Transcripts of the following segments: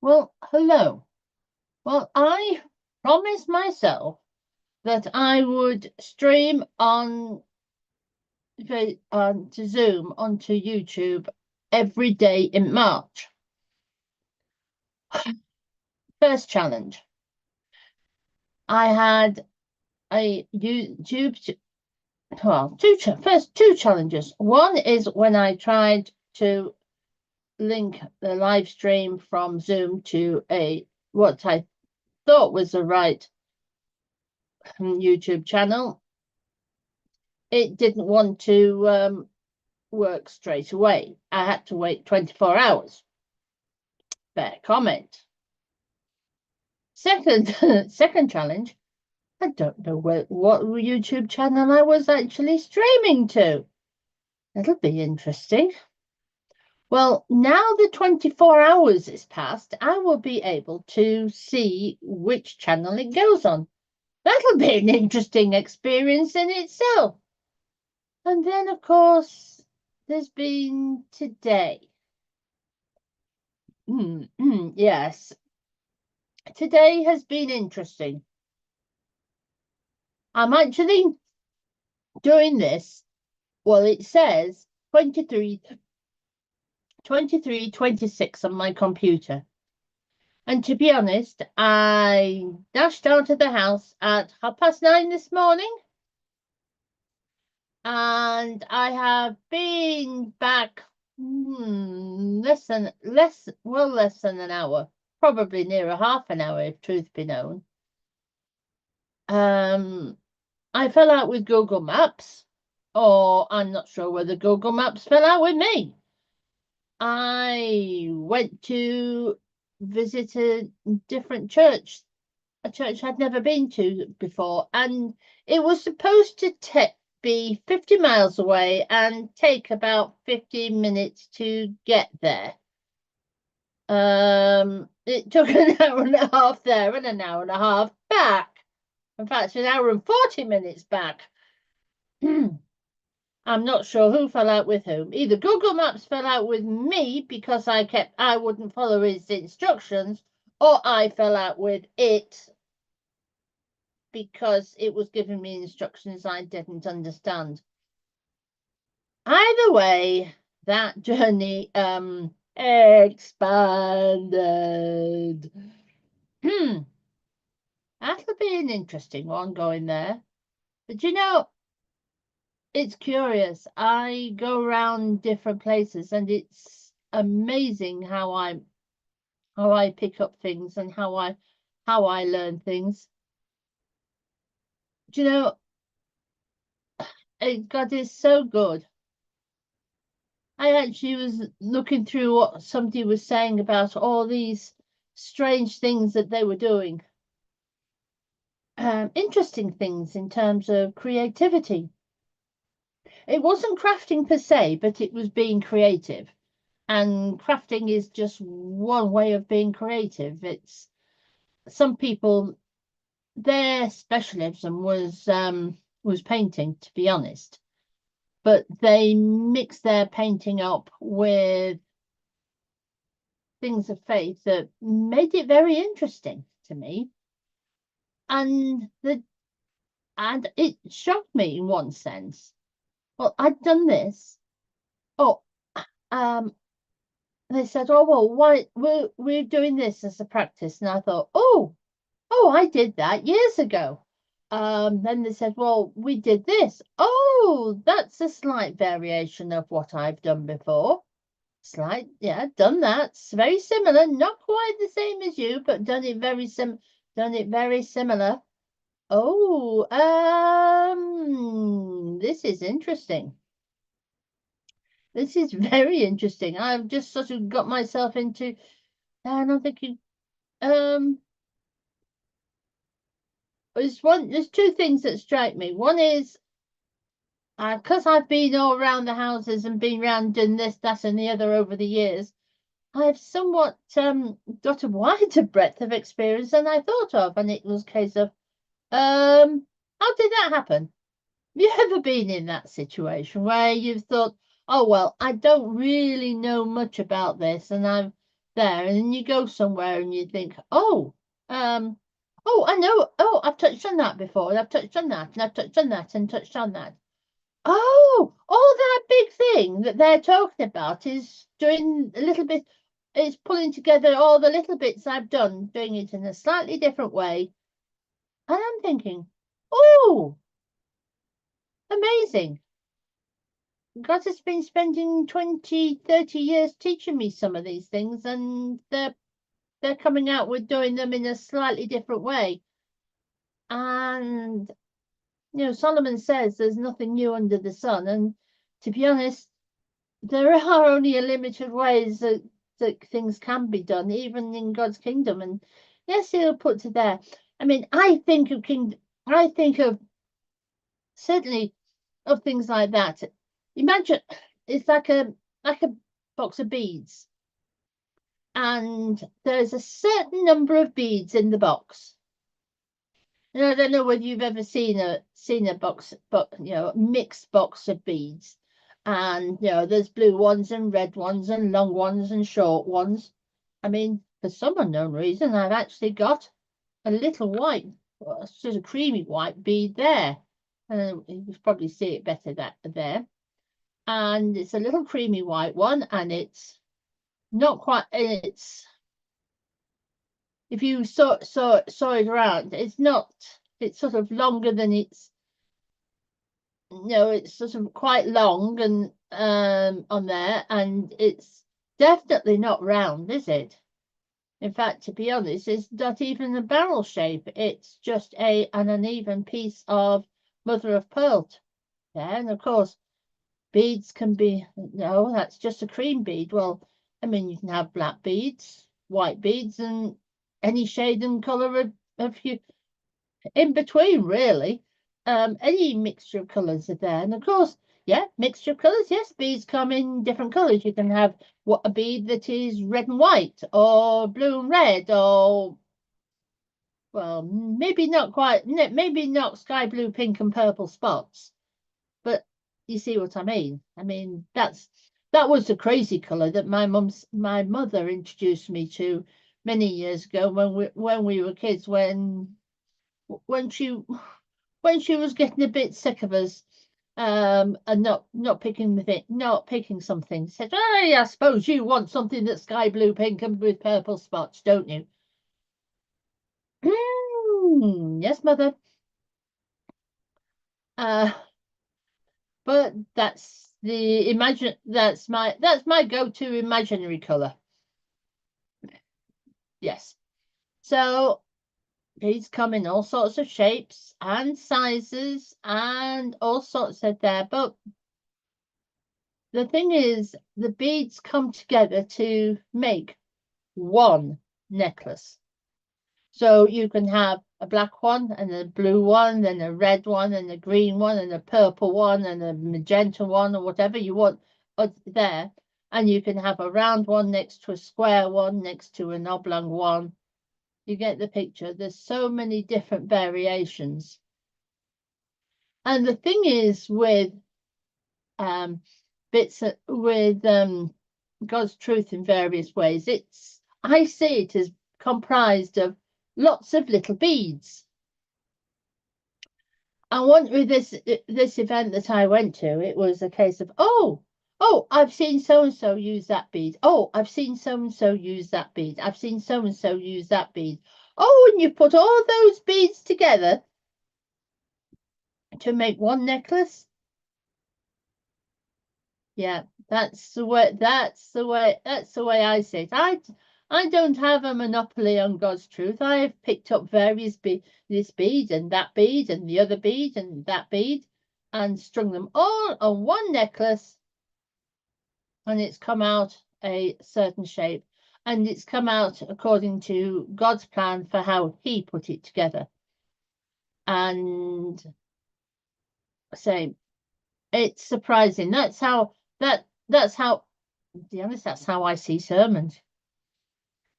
Well, hello. Well, I promised myself that I would stream to Zoom onto YouTube every day in March. First challenge. I had a YouTube, well, first two challenges. One is when I tried to link the live stream from Zoom to what I thought was the right YouTube channel. It didn't want to work straight away. I had to wait 24 hours. Fair comment. Second, second challenge. I don't know what YouTube channel I was actually streaming to. It'll be interesting. Well, now the 24 hours is passed, I will be able to see which channel it goes on. That'll be an interesting experience in itself. And then, of course, there's been today. Yes, today has been interesting. I'm actually doing this. Well, it says 23:26 on my computer. And to be honest, I dashed out of the house at 9:30 this morning. And I have been back less than an hour, probably near a half an hour, if truth be known. I fell out with Google Maps, or I'm not sure whether Google Maps fell out with me. I went to visit a different church, a church I'd never been to before, and it was supposed to be 50 miles away and take about 15 minutes to get there. It took an hour and a half there and an hour and a half back. In fact, an hour and 40 minutes back. I'm not sure who fell out with whom. Either Google Maps fell out with me because I wouldn't follow his instructions, or I fell out with it because it was giving me instructions I didn't understand. Either way, that journey expanded. That'll be an interesting one going there. But you know, it's curious. I go around different places and it's amazing how I pick up things and how I learn things. Do you know, God is so good. I actually was looking through what somebody was saying about all these strange things that they were doing. Interesting things in terms of creativity. It wasn't crafting per se, but it was being creative. And crafting is just one way of being creative. It's some people, their specialism was painting, to be honest. But they mixed their painting up with things of faith that made it very interesting to me. And it shocked me in one sense. Well, I'd done this. Oh, um, they said, "Oh well, why we're doing this as a practice?" And I thought, "Oh, I did that years ago." Then they said, "Well, we did this." Oh, that's a slight variation of what I've done before. Slight, yeah, done that. It's very similar, not quite the same as you, but done it very similar. Oh, this is interesting. This is very interesting. I've just sort of got myself into, and I'm thinking, um, there's two things that strike me. One is because I've been all around the houses and been around doing this, that, and the other over the years, I've somewhat got a wider breadth of experience than I thought of. And it was a case of, how did that happen? Have you ever been in that situation where you've thought, oh, well, I don't really know much about this and I'm there, and then you go somewhere and you think, oh, I know, oh, I've touched on that before, and I've touched on that, and I've touched on that, and touched on that. Oh, all that big thing that they're talking about is doing a little bit, it's pulling together all the little bits I've done, doing it in a slightly different way. And I'm thinking, oh, amazing. God has been spending 20, 30 years teaching me some of these things, and they're coming out with doing them in a slightly different way. And Solomon says there's nothing new under the sun. And to be honest, there are only a limited ways that things can be done, even in God's kingdom. And yes, he'll put to there. I mean, I think of certainly of things like that. Imagine it's like a box of beads, and there's a certain number of beads in the box. And I don't know whether you've ever seen a box, but mixed box of beads. And there's blue ones and red ones and long ones and short ones. I mean, for some unknown reason, I've actually got a little white, sort of creamy white bead there. And you can probably see it better there. And it's a little creamy white one, and it's not quite. If you saw it around, it's not. It's sort of longer than it's. It's sort of quite long and on there, and it's definitely not round, is it? In fact, to be honest, it's not even a barrel shape. It's just an uneven piece of mother of pearl there. And of course, beads can be, no, that's just a cream bead. Well, I mean, you can have black beads, white beads, and any shade and colour of you in between, really. Any mixture of colours are there. And of course, yeah, mixture of colours, yes, beads come in different colours. You can have a bead that is red and white, or blue and red, or well, maybe not quite, maybe not sky blue, pink and purple spots, but you see what I mean. I mean, that was the crazy colour that my mother introduced me to many years ago when we were kids, when she was getting a bit sick of us and not picking something. Said, hey, I suppose you want something that's sky blue, pink and with purple spots, don't you? Yes, mother. But that's my go-to imaginary color. Yes. So these come in all sorts of shapes and sizes and all sorts of there. But the thing is, the beads come together to make one necklace. So you can have a black one and a blue one and a red one and a green one and a purple one and a magenta one, or whatever you want there. And you can have a round one next to a square one, next to an oblong one. You get the picture. There's so many different variations. And the thing is with God's truth in various ways, I see it as comprised of lots of little beads. And one with this event that I went to, it was a case of, oh, I've seen so and so use that bead. Oh, I've seen so and so use that bead. I've seen so and so use that bead. Oh, and you put all those beads together to make one necklace. Yeah, that's the way I see it. I don't have a monopoly on God's truth. I have picked up various this bead and that bead and the other bead and that bead and strung them all on one necklace, and it's come out a certain shape, and it's come out according to God's plan for how he put it together. And so it's surprising. That's how, to be honest, that's how I see sermons.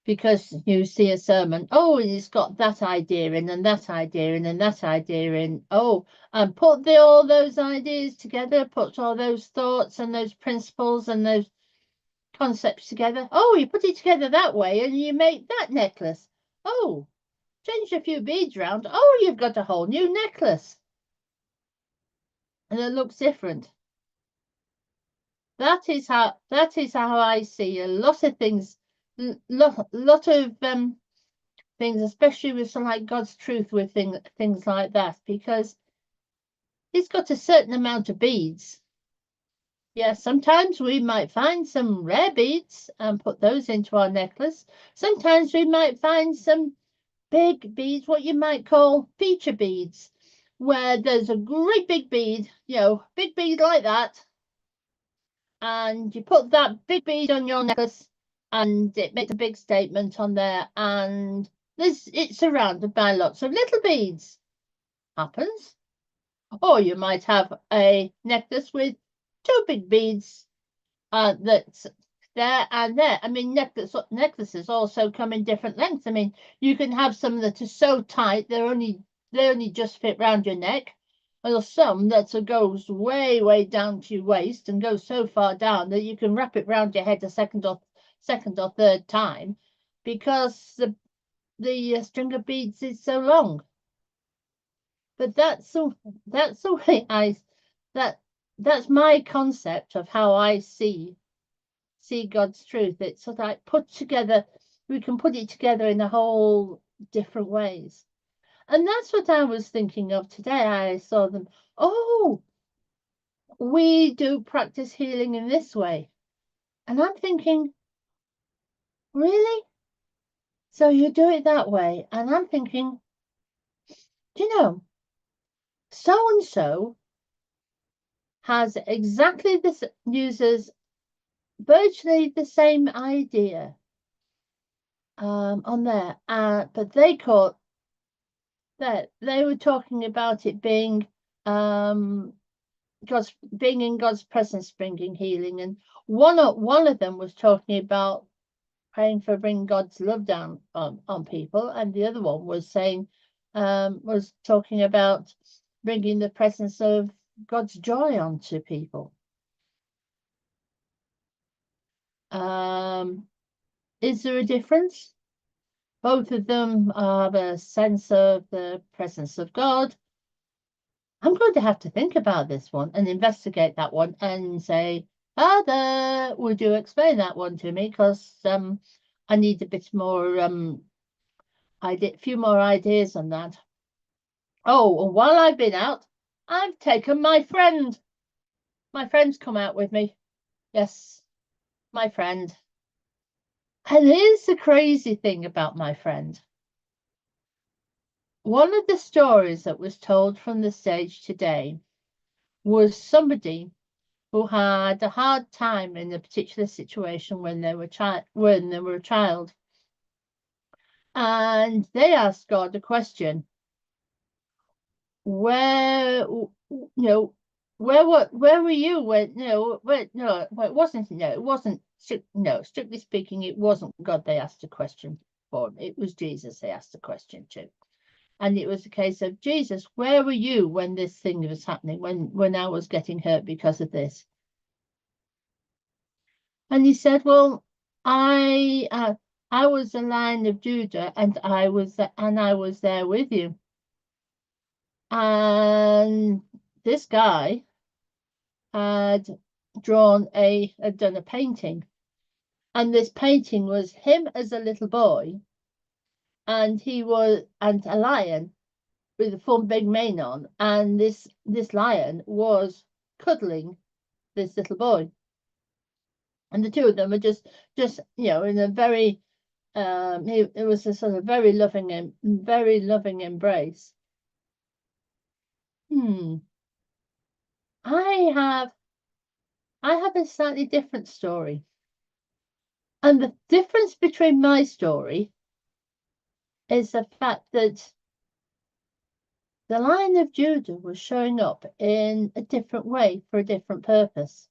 Because you see a sermon, oh, it's got that idea in and that idea in and that idea in. Oh, and put all those ideas together, put all those thoughts and those principles and those concepts together. Oh, you put it together that way and you make that necklace. Oh, change a few beads around. Oh, you've got a whole new necklace. And it looks different. That is how I see a lot of things, lot of things, especially with some like God's truth, with things like that, because it's got a certain amount of beads. Yeah, sometimes we might find some rare beads and put those into our necklace. Sometimes we might find some big beads, what you might call feature beads, where there's a great big bead, big bead like that, and you put that big bead on your necklace and it makes a big statement on there, and it's surrounded by lots of little beads. Happens. Or you might have a necklace with two big beads that's there and there. I mean, necklaces also come in different lengths. I mean, you can have some that are so tight they only just fit round your neck. There's some that goes way down to your waist and goes so far down that you can wrap it round your head a second or third time, because the string of beads is so long. But that's the way that's my concept of how I see God's truth. It's sort of like put together. We can put it together in a whole different ways. And that's what I was thinking of today. I saw them. Oh, we do practice healing in this way. And I'm thinking, really? So you do it that way? And I'm thinking, do you know, so and so has exactly this, uses virtually the same idea on there. But they were talking about it being being in God's presence, bringing healing, and one of them was talking about praying for bringing God's love down on people, and the other one was saying was talking about bringing the presence of God's joy onto people. Is there a difference? Both of them have a sense of the presence of God. I'm going to have to think about this one and investigate that one and say, Father, would you explain that one to me? Because I need a bit more a few more ideas on that. Oh, and while I've been out, I've taken my friend. My friend's come out with me. Yes, my friend. And here's the crazy thing about my friend. One of the stories that was told from the stage today was somebody who had a hard time in a particular situation when they were a child, and they asked God a question: where were you when it wasn't strictly speaking, it wasn't God they asked a question for. It was Jesus they asked a question to. And it was a case of, Jesus, where were you when this thing was happening, when I was getting hurt because of this? And he said, well, I was the Lion of Judah, and I was there with you. And this guy had done a painting, and this painting was him as a little boy, and a lion with a full big mane on, and this lion was cuddling this little boy, and the two of them were just in a very it was a sort of very loving embrace. I have a slightly different story, and the difference between my story is the fact that The Lion of Judah was showing up in a different way for a different purpose.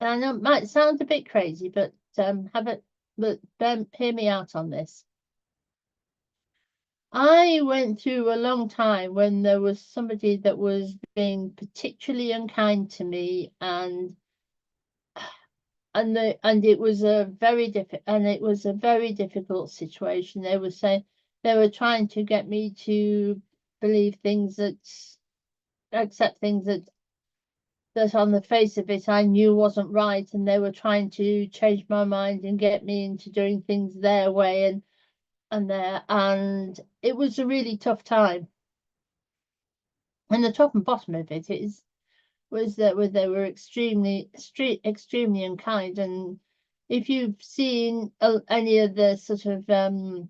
And I know it might sound a bit crazy, but hear me out on this. I went through a long time when there was somebody that was being particularly unkind to me, and it was a very difficult situation. They were saying they were trying to get me to believe things that accept things that on the face of it I knew wasn't right, and they were trying to change my mind and get me into doing things their way and it was a really tough time. And the top and bottom of it was that they were extremely unkind. And if you've seen any of the sort of YouTube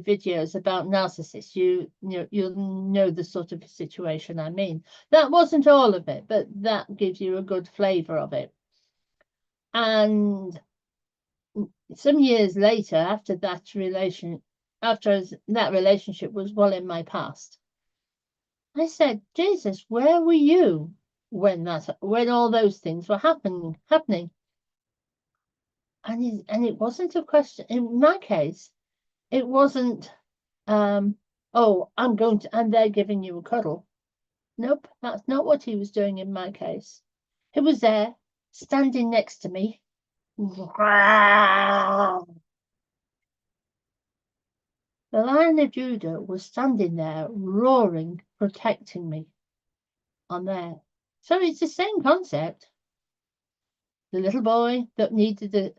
videos about narcissists, you'll know the sort of situation I mean. That wasn't all of it, but that gives you a good flavor of it. And some years later, after that relationship was well in my past, I said, Jesus, where were you when all those things were happening? And it wasn't a question. In my case, it wasn't oh, and they're giving you a cuddle. Nope, that's not what he was doing in my case. He was there, standing next to me. The Lion of Judah was standing there, roaring, protecting me on there. So it's the same concept. The little boy that needed the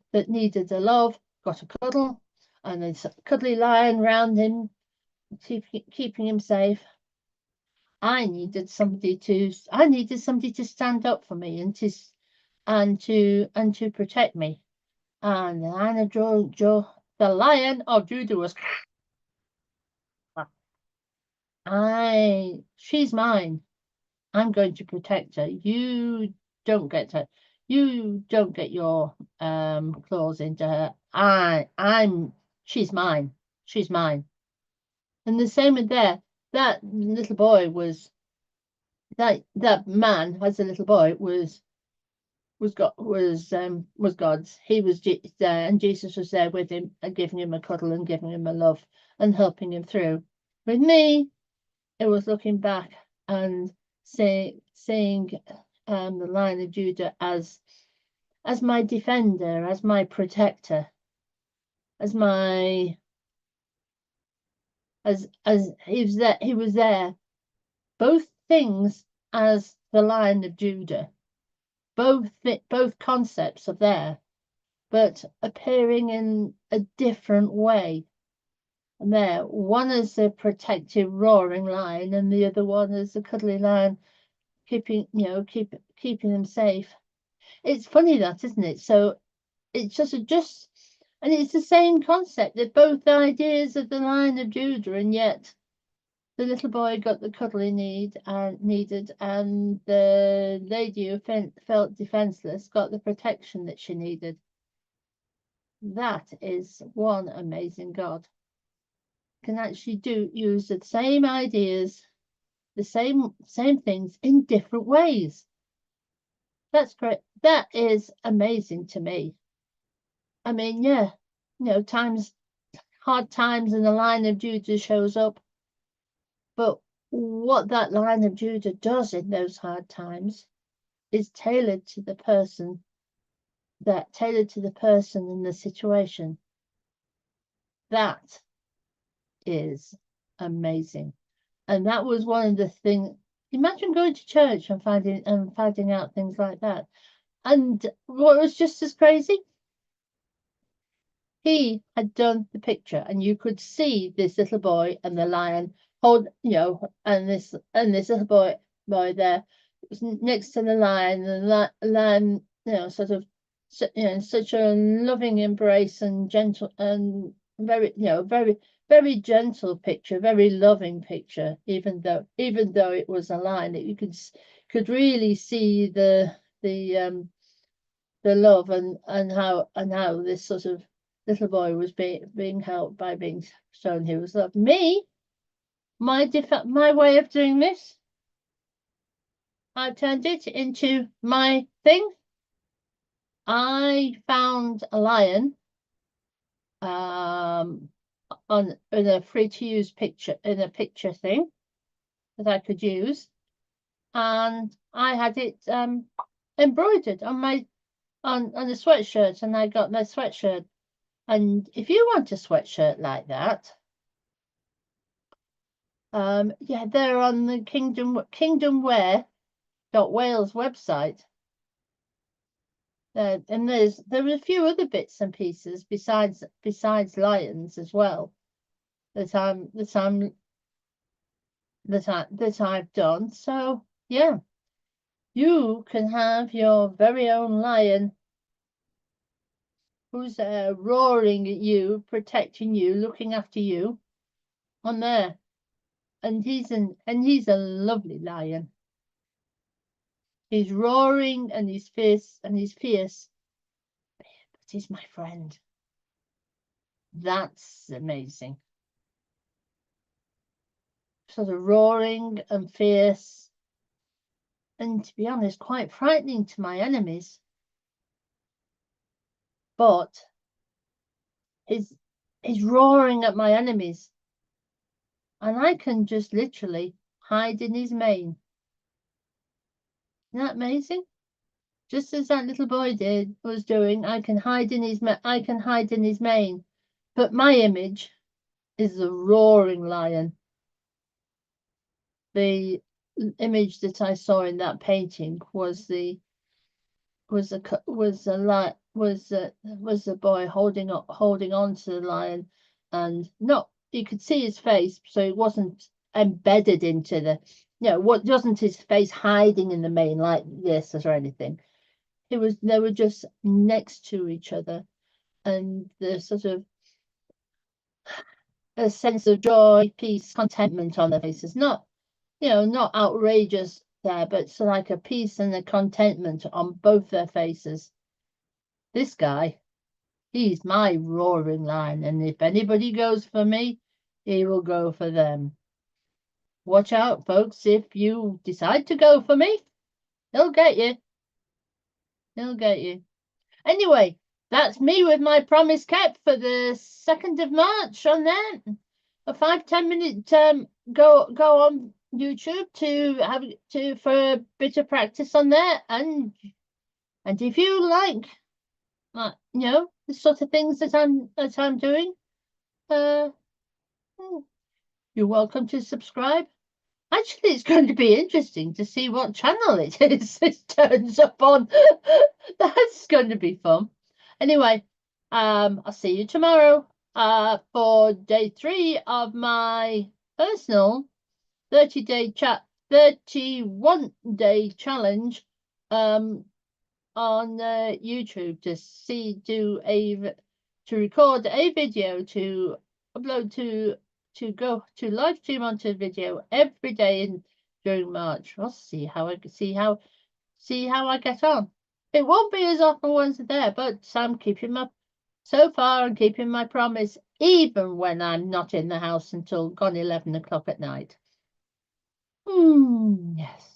love got a cuddle, and a cuddly lion round him, keeping him safe. I needed somebody to stand up for me and to protect me. And the Lion of Judah was, she's mine. I'm going to protect her. Don't get her. You don't get your claws into her. She's mine. She's mine. And the same with there. That little boy that man as a little boy was God's. He was there, and Jesus was there with him and giving him a cuddle and giving him a love and helping him through. With me, it was looking back and seeing the Lion of Judah as my defender, as my protector, as he was there, both things as the Lion of Judah, both concepts are there, but appearing in a different way. And there, one is a protective roaring lion, and the other one is a cuddly lion, keeping them safe. It's funny that, isn't it? So it's just and it's the same concept. They're both ideas of the Lion of Judah, and yet the little boy got the cuddle he needed, and the lady who felt defenseless got the protection that she needed. That is one amazing God. Can actually use the same ideas, the same things in different ways. That's great. That is amazing to me. I mean, yeah, hard times, and the Lion of Judah shows up. But what that Lion of Judah does in those hard times is tailored to the person and the situation. That is amazing. And that was one of the things. Imagine going to church and finding out things like that. And what was just as crazy, he had done the picture, and you could see this little boy and the lion and this little boy there was next to the lion, and that lion, sort of, such a loving embrace and gentle and very, very gentle picture, very loving picture. Even though it was a lion, you could really see the love and how this sort of little boy was being helped by being shown he was loved. Me, my way of doing this. I've turned it into my thing. I found a lion on in a free to use picture in a picture thing that I could use, and I had it embroidered on my on the sweatshirt, and I got my sweatshirt. And if you want a sweatshirt like that, yeah, they're on the kingdomwear.wales website. And there are a few other bits and pieces besides lions as well that I've done. So yeah, you can have your very own lion who's roaring at you, protecting you, looking after you on there. And he's a lovely lion. He's roaring and he's fierce but he's my friend. That's amazing. Sort of roaring and fierce, and to be honest, quite frightening to my enemies. But he's roaring at my enemies, and I can just literally hide in his mane. Isn't that amazing? Just as that little boy was doing, I can hide in his mane. But my image is the roaring lion. The image that I saw in that painting was the boy holding on to the lion, and not you could see his face, so it wasn't embedded into the what wasn't his face hiding in the mane like this or anything. They were just next to each other, and the sort of a sense of joy, peace, contentment on their faces. Not outrageous there, but so like a peace and a contentment on both their faces. This guy, he's my roaring lion, and if anybody goes for me, he will go for them. Watch out, folks, if you decide to go for me, he'll get you. He'll get you. Anyway, that's me with my promise kept for the 2nd of March on there. A 5-10 minute go on YouTube for a bit of practice on there, and if you like the sort of things that I'm doing, you're welcome to subscribe. Actually, it's going to be interesting to see what channel it is it turns up on. That's going to be fun. Anyway, I'll see you tomorrow for day 3 of my personal 31-day challenge on YouTube to record a video to upload to go to live stream onto video every day during March. I'll see how I get on. It won't be as often once a day, but I'm keeping my promise, even when I'm not in the house until gone 11 o'clock at night. Yes.